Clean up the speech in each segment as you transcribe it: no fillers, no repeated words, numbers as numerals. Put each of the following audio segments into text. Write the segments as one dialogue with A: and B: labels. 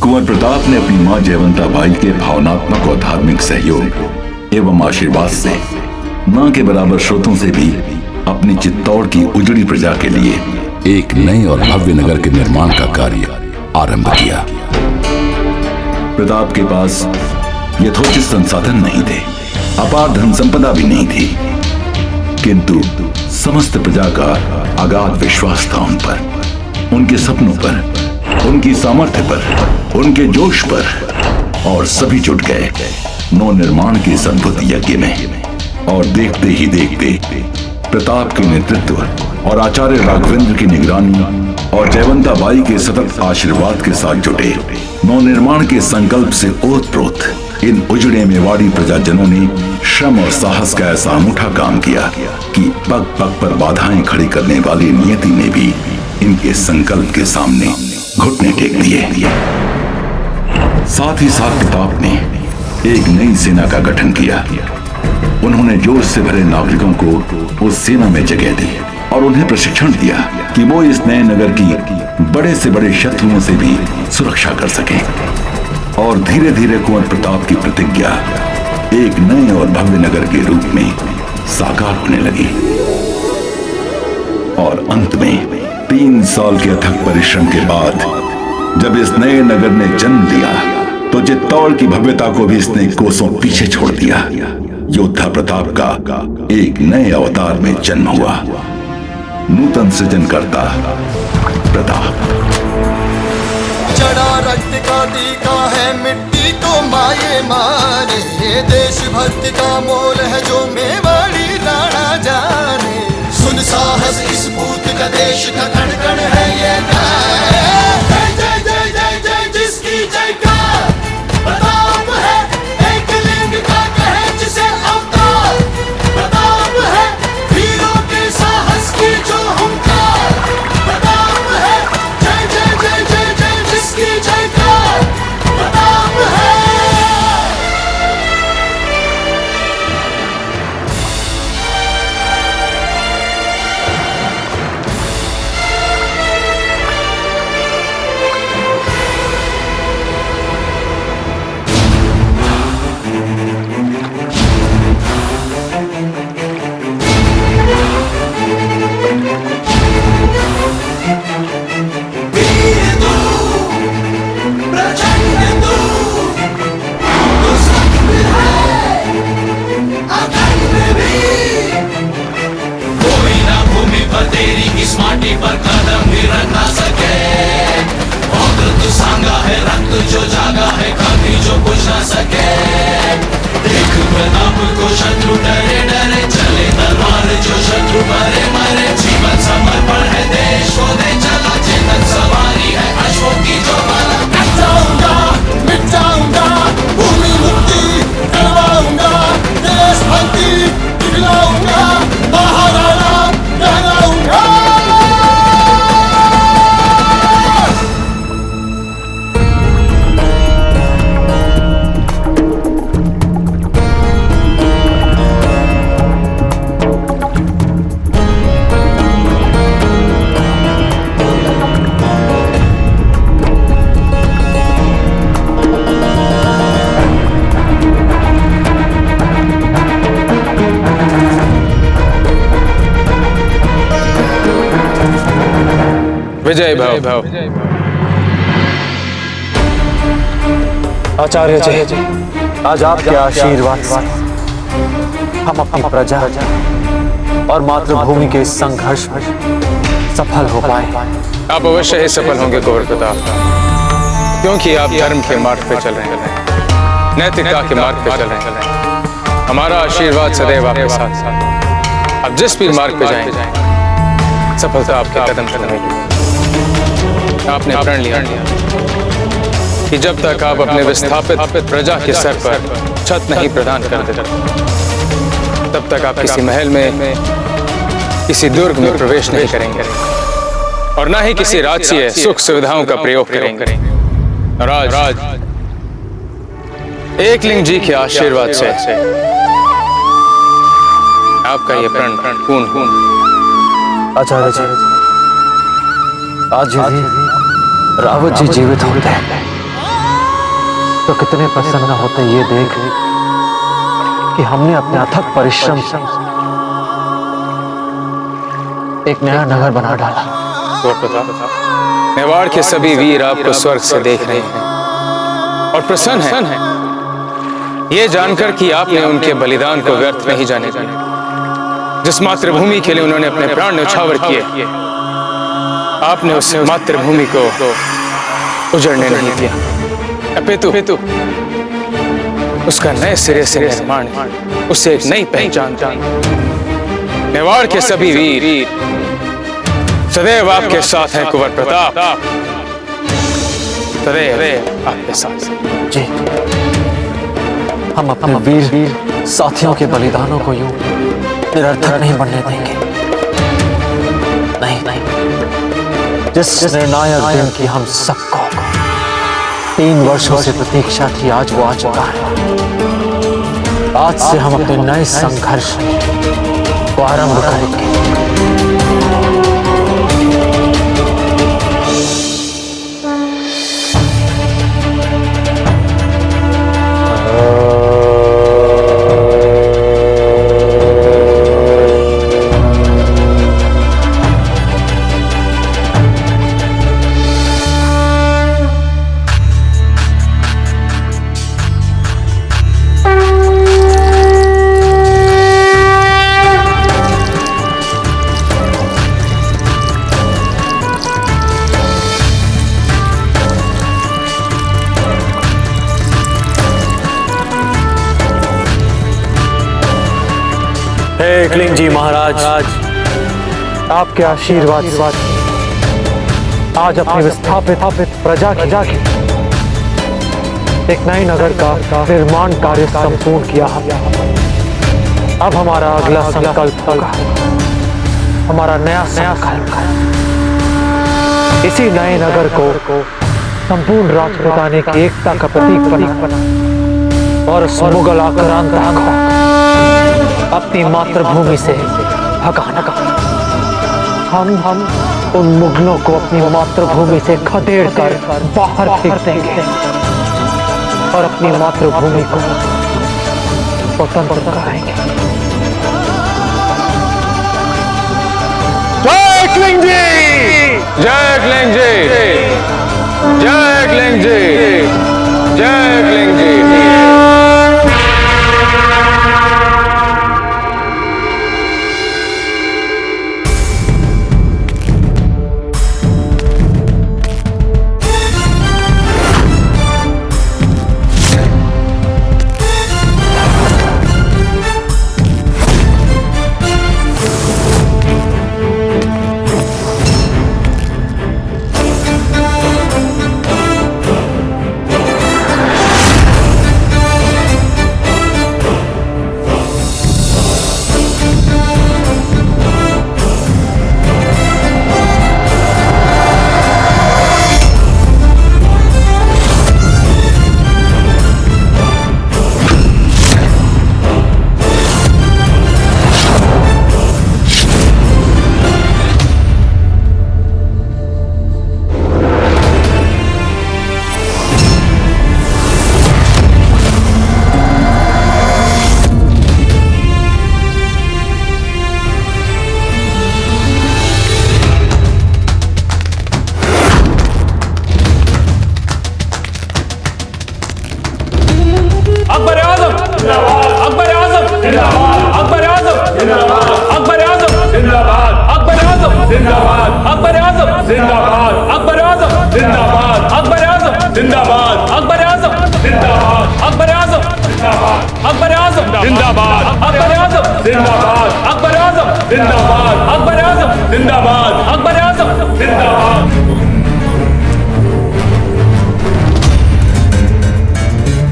A: कुंवर प्रताप ने अपनी मां जयवंता बाई के भावनात्मक और धार्मिक सहयोग एवं आशीर्वाद से मां के बराबर स्रोतों से भी अपनी चित्तौड़ की उजड़ी प्रजा के लिए एक नए और भव्य नगर के निर्माण का कार्य आरंभ किया। प्रताप के पास यथोचित संसाधन नहीं थे, अपार धन संपदा भी नहीं थी, किंतु समस्त प्रजा का अगाध विश्वास था उन पर, उनके सपनों पर, उनकी सामर्थ्य पर, उनके जोश पर, और सभी जुट गए नव निर्माण के इस अद्भुत यज्ञ में। और देखते ही देखते प्रताप के नेतृत्व और आचार्य राघवेंद्र की निगरानी और जयवंता बाई के सतत आशीर्वाद के साथ जुटे नव निर्माण के संकल्प से ओतप्रोत इन उजड़े मेवाड़ी प्रजाजनों ने श्रम और साहस का ऐसा अनूठा काम किया कि पग पग पर बाधाएं खड़ी करने वाली नियति ने भी इनके संकल्प के सामने घुटने टेक दिए। साथ ही साथ प्रताप ने एक नई सेना का गठन किया। उन्होंने जोश से भरे नागरिकों को उस सेना में जगह दी और उन्हें प्रशिक्षण दिया कि वो इस नए नगर की बड़े से बड़े शत्रुओं से भी सुरक्षा कर सकें। और धीरे धीरे कुंवर प्रताप की प्रतिज्ञा एक नए और भव्य नगर के रूप में साकार होने लगी। और अंत में 3 साल के अथक परिश्रम के बाद जब इस नए नगर ने जन्म लिया तो चित्तौड़ की भव्यता को भी इसने कोसों पीछे छोड़ दिया। योद्धा प्रताप का एक नए अवतार में जन्म हुआ, नूतन सृजनकर्ता प्रताप।
B: जड़ा रक्त का टीका है, मिट्टी को माये मारे, ये देशभक्ति का मोल है जो मेवाड़ी राणा जाने। सुन साहस इस पूत का, देश का कण कण है ये जय जय जय जय जय जिसकी जयकार प्रताप है, एक लिंग का कहे जिसे अवतार प्रताप है, वीरों के साहस की जो हुंकार प्रताप है, जय जय जय जय जय जिसकी जयकार प्रताप है।
C: इस माटी पर कदम भी रख ना सके, औरत सांगा है, रक्त जो जागा है, कभी जो बुझ ना सके। देख प्रताप को शत्रु डरे डरे, चले तलवार जो शत्रु मरे मरे, जीवन समर्पण है देश को दे चला, चेतन सवारी है अश्वों की जो माला। मिट जाऊंगा भूमि मुक्ति करवाऊंगा, देश भक्ति दिखलाऊंगा, महाराणा कहलाऊंगा।
D: विजय भाव।
E: आचार्य जी, आज आपके आशीर्वाद से हम अपनी प्रजा और मातृभूमि के इस संघर्ष में सफल हो पाए।
D: आप अवश्य ही सफल होंगे कुंवर प्रताप, क्योंकि आप धर्म के मार्ग पे चल रहे हैं, नैतिकता के मार्ग पे चल रहे हैं। हमारा आशीर्वाद सदैव आपके साथ। अब जिस भी मार्ग पे जाएंगे सफलता आपके कदम चलेगी। आपने प्रण लिया कि जब तक आप अपने विस्थापित प्रजा के सर पर छत नहीं प्रदान कर देते, तब तक आप किसी महल में, किसी दुर्ग में प्रवेश नहीं करेंगे और न ही किसी राजकीय सुख सुविधाओं का प्रयोग करेंगे। और आज एकलिंग जी के आशीर्वाद से आपका ये प्रण पूर्ण।
E: आचार्य जी, आज यदि रावत जी जीवित होते तो कितने प्रसन्न होते ये देख कि हमने अपने अथक परिश्रम से एक नया नगर बना डाला।
D: मेवाड़ के सभी वीर आपको स्वर्ग से देख रहे हैं और प्रसन्न हैं ये जानकर कि आपने उनके बलिदान को व्यर्थ नहीं जाने दिया। जिस मातृभूमि के लिए उन्होंने अपने प्राण न्यौछावर किए, आपने उस मातृभूमि को उजड़ने नहीं दिया। अपितु उसका नए सिरे से निर्माण, उससे एक नई पहचान। मेवाड़ के सभी वीर सदैव आपके साथ हैं कुंवर प्रताप, सदैव आपके साथ।
E: जी, हम अपने वीर साथियों के बलिदानों को यूं निरर्थक नहीं बनने देंगे। नहीं, जिस निर्णायक दिन की हम सबको 3 वर्षों से प्रतीक्षा थी, आज वो आ चुका है। आज से हम अपने नए संघर्ष को आरंभ करेंगे। एकलिंग जी महाराज, आपके आशीर्वाद आज अपनी विस्थापित प्रजा की एक नए नगर का निर्माण कार्य संपूर्ण किया है। अब हमारा अगला संकल्प होगा, हमारा नया संकल्प इसी नए नगर को संपूर्ण राजपूताने की एकता का प्रतीक बना और उस मुगल आक्रांता को अपनी मातृभूमि से भगाना। हम उन मुगलों को अपनी मातृभूमि से खदेड़ कर बाहर फेंक देंगे और अपनी मातृभूमि को स्वतंत्र कराएंगे।
D: जय एकलिंग जी, जय एकलिंग जी, जय एकलिंग जी, जय एकलिंग जी।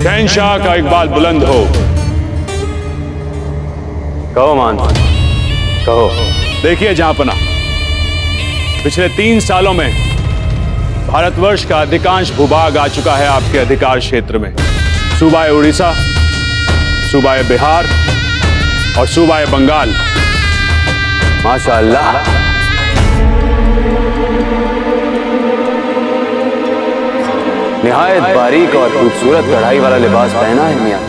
F: शहंशाह का इकबाल बुलंद हो।
E: कहो मान, कहो।
F: देखिए जहांपना, पिछले 3 सालों में भारतवर्ष का अधिकांश भूभाग आ चुका है आपके अधिकार क्षेत्र में। सूबाए उड़ीसा, सूबाए बिहार और सूबाए बंगाल।
E: माशाअल्लाह।
G: निहायत बारीक और खूबसूरत कढ़ाई वाला लिबास पहना है मियां।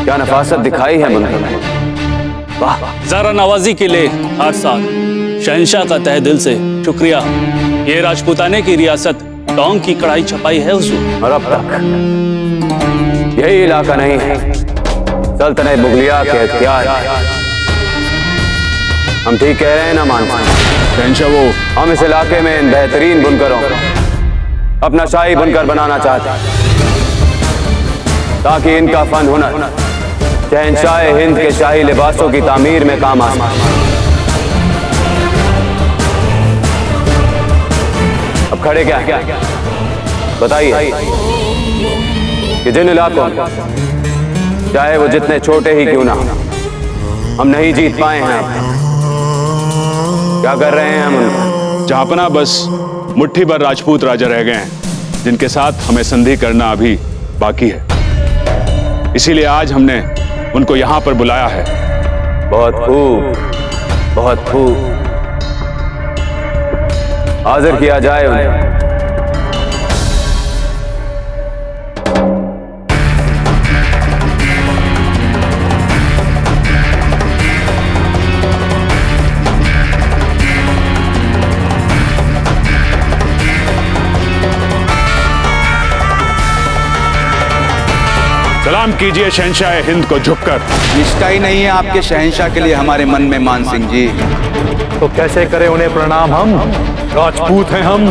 G: क्या नफासत दिखाई है मुनकर में। वाह।
H: जरा नवाजी के लिए हर साल शहंशाह का तहे दिल से शुक्रिया। ये राजपूताने की रियासत टोंक की कढ़ाई छपाई है हुजूर।
G: और अब तक यही इलाका नहीं है सल्तनत मुगलिया के इख्तियार। हम ठीक कह रहे हैं ना मान
F: शहंशाह, वो
G: हम इस इलाके में इन बेहतरीन बुनकरों को अपना शाही बुनकर बनाना चाहते हैं ताकि इनका फन हुनर शहंशाह हिंद के शाही लिबासों की तामीर में काम आ सके। अब खड़े क्या है बताइए कि जिन इलाकों में चाहे वो जितने छोटे ही क्यों ना हम नहीं जीत पाए हैं, क्या कर रहे हैं हम उनको?
F: जहांपना बस मुट्ठी भर राजपूत राजा रह गए हैं जिनके साथ हमें संधि करना अभी बाकी है। इसीलिए आज हमने उनको यहां पर बुलाया है।
G: बहुत खूब, बहुत खूब। हाजिर किया जाए उन्हें।
F: सलाम कीजिए शहंशाह हिंद को झुककर।
I: निष्ठा ही नहीं है आपके शहंशाह के लिए हमारे मन में मान सिंह जी।
E: तो कैसे करें उन्हें प्रणाम? हम राजपूत हैं हम।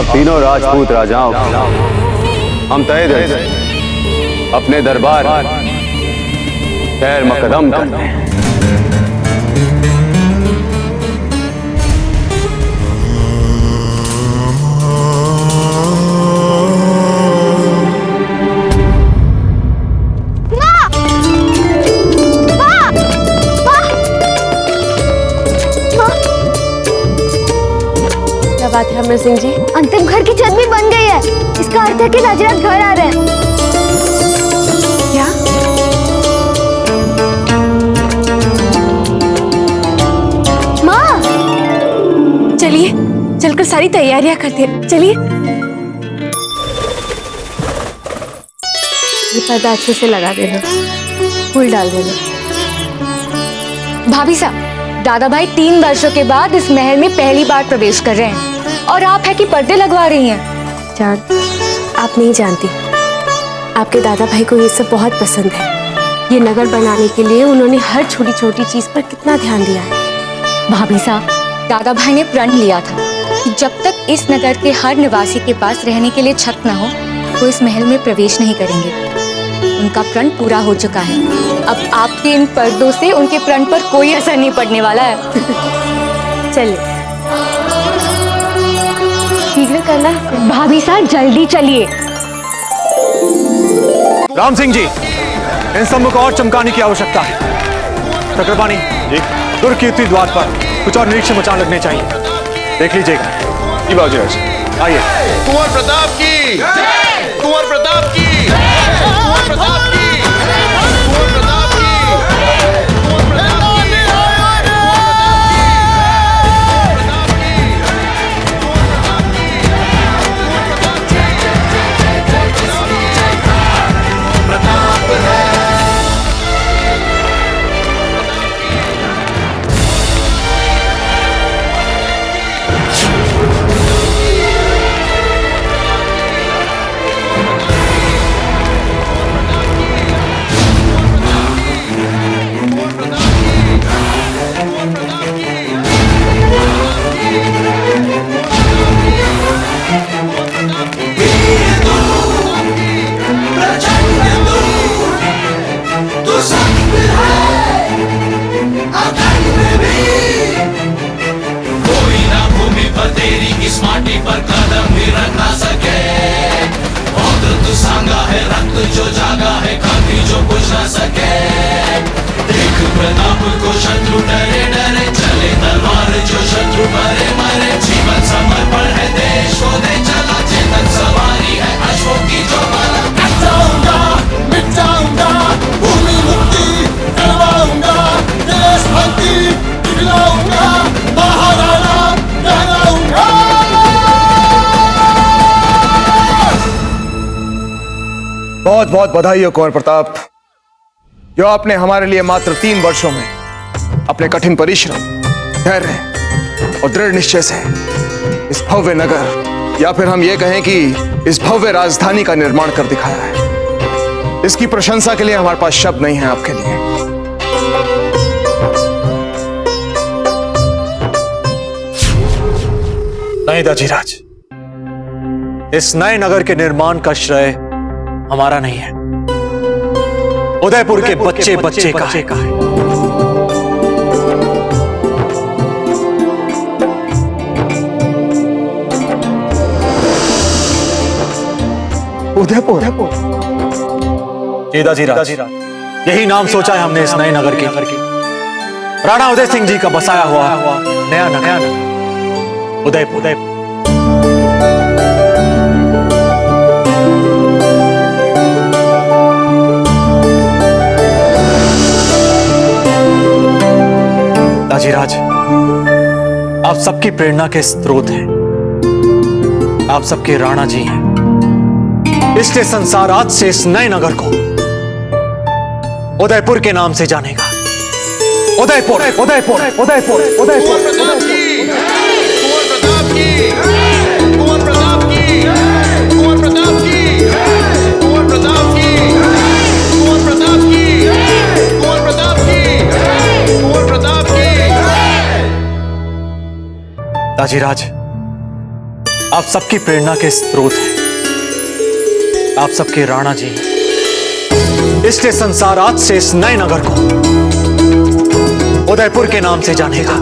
G: तीनों राजपूत राजाओं हम तय दिल से अपने दरबार खैर मकदम करते हैं।
J: बात है अमर सिंह जी, अंतिम घर की छत भी बन गई है। इसका अर्थ है कि राजराज घर आ रहे हैं। क्या? माँ, चलिए चलकर सारी तैयारियां करते हैं। चलिए। ये पर्दा अच्छे से लगा देना, फूल डाल देना।
K: भाभी साहब, दादा भाई 3 वर्षों के बाद इस महल में पहली बार प्रवेश कर रहे हैं और आप है कि पर्दे लगवा रही हैं।
J: जान, आप नहीं जानती, आपके दादा भाई को ये सब बहुत पसंद है। ये नगर बनाने के लिए उन्होंने हर छोटी छोटी चीज पर कितना ध्यान दिया है।
K: भाभी साहब, दादा भाई ने प्रण लिया था कि जब तक इस नगर के हर निवासी के पास रहने के लिए छत न हो वो इस महल में प्रवेश नहीं करेंगे। उनका प्रण पूरा हो चुका है। अब आपके इन पर्दों से उनके प्रण पर कोई असर नहीं पड़ने वाला है।
J: चलिए, शीघ्र करना।
K: भाभी साहब जल्दी चलिए।
E: राम सिंह जी, इन सब को और चमकाने की आवश्यकता है। चक्रपाणी जी, दुर्ग कीर्ति द्वार पर कुछ और निरीक्षण मचान लगने चाहिए। देख लीजिएगा।
F: जी बाबूजी,
E: आइए।
B: कुंवर प्रताप की, कुंवर प्रताप की, कुंवर प्रताप की, कुंवर प्रताप की, कुंवर प्रताप की।
C: प्रताप को शत्रु डरे डरे, चले तलवार जो शत्रु मरे मरे। जीवन समर्पण है देश को दे चला, चेतन सवारी है अश्वों की जो माला।
B: मिट जाऊंगा, भूमि मुक्ति करवाऊंगा, देशभक्ति दिखलाऊंगा, महाराणा कहलाऊंगा।
L: बहुत बहुत बधाई हो कुंवर प्रताप, जो आपने हमारे लिए मात्र 3 वर्षों में अपने कठिन परिश्रम, धैर्य और दृढ़ निश्चय से इस भव्य नगर, या फिर हम ये कहें कि इस भव्य राजधानी का निर्माण कर दिखाया है। इसकी प्रशंसा के लिए हमारे पास शब्द नहीं है आपके लिए।
E: नहीं दजीराज, इस नए नगर के निर्माण का श्रेय हमारा नहीं है, उदयपुर के बच्चे बच्चे का है।
L: उदयपुर?
E: जी दजीराज, यही नाम सोचा है हमने इस नए नगर के। राणा उदय सिंह जी का बसाया हुआ नया नगर उदयपुर। दजीराज, आप सबकी प्रेरणा के स्रोत हैं, आप सबके राणा जी हैं, इसलिए संसार आज से इस नए नगर को उदयपुर के नाम से जानेगा। उदयपुर, उदयपुर, उदयपुर, उदयपुर। दाजीराज, आप सबकी प्रेरणा के स्रोत हैं, आप सबके राणा जी हैं, इसलिए संसार आज से इस नए नगर को उदयपुर के नाम से जानेगा।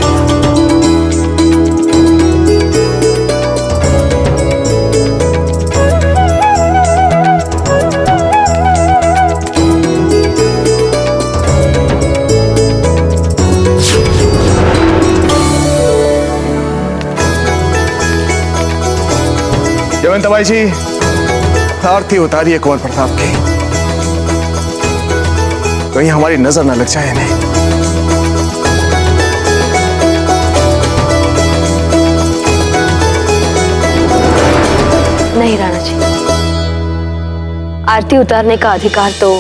L: जयवंत भाई जी, आरती उतारिए कुंवर प्रताप की, कहीं हमारी नजर न लग जाए नहीं।
J: नहीं राणा जी, आरती उतारने का अधिकार तो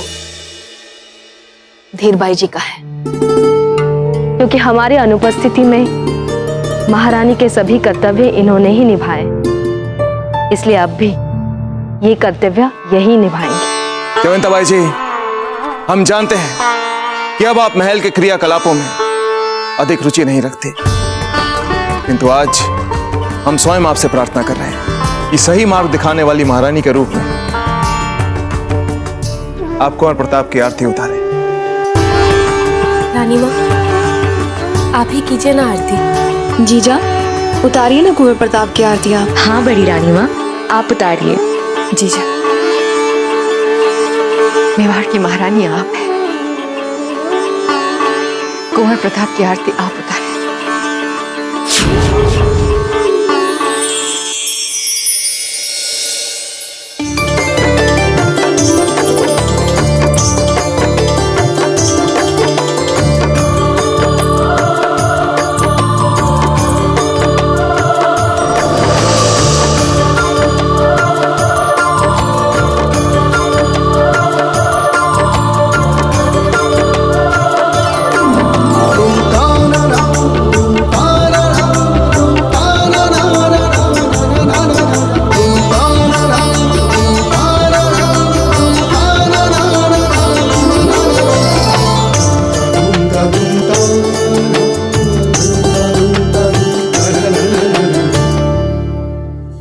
J: धीर भाई जी का है, क्योंकि हमारे अनुपस्थिति में महारानी के सभी कर्तव्य इन्होंने ही निभाए, इसलिए अब भी ये कर्तव्य यही निभाएंगे।
L: जयवंत भाई जी, हम जानते हैं कि अब आप महल के क्रियाकलापों में अधिक रुचि नहीं रखते, किंतु आज हम स्वयं आपसे प्रार्थना कर रहे हैं कि सही मार्ग दिखाने वाली महारानी के रूप में आप कुंवर प्रताप की आरती उतारें।
J: रानी माँ, आप ही कीजिए ना आरती।
K: जीजा, उतारिए ना कुंवर प्रताप की आरती आप। हाँ बड़ी रानी माँ, आप उतारिए।
J: जीजा, मेवाड़ की महारानी आप है, कुंवर प्रताप की आरती आप उतारिए।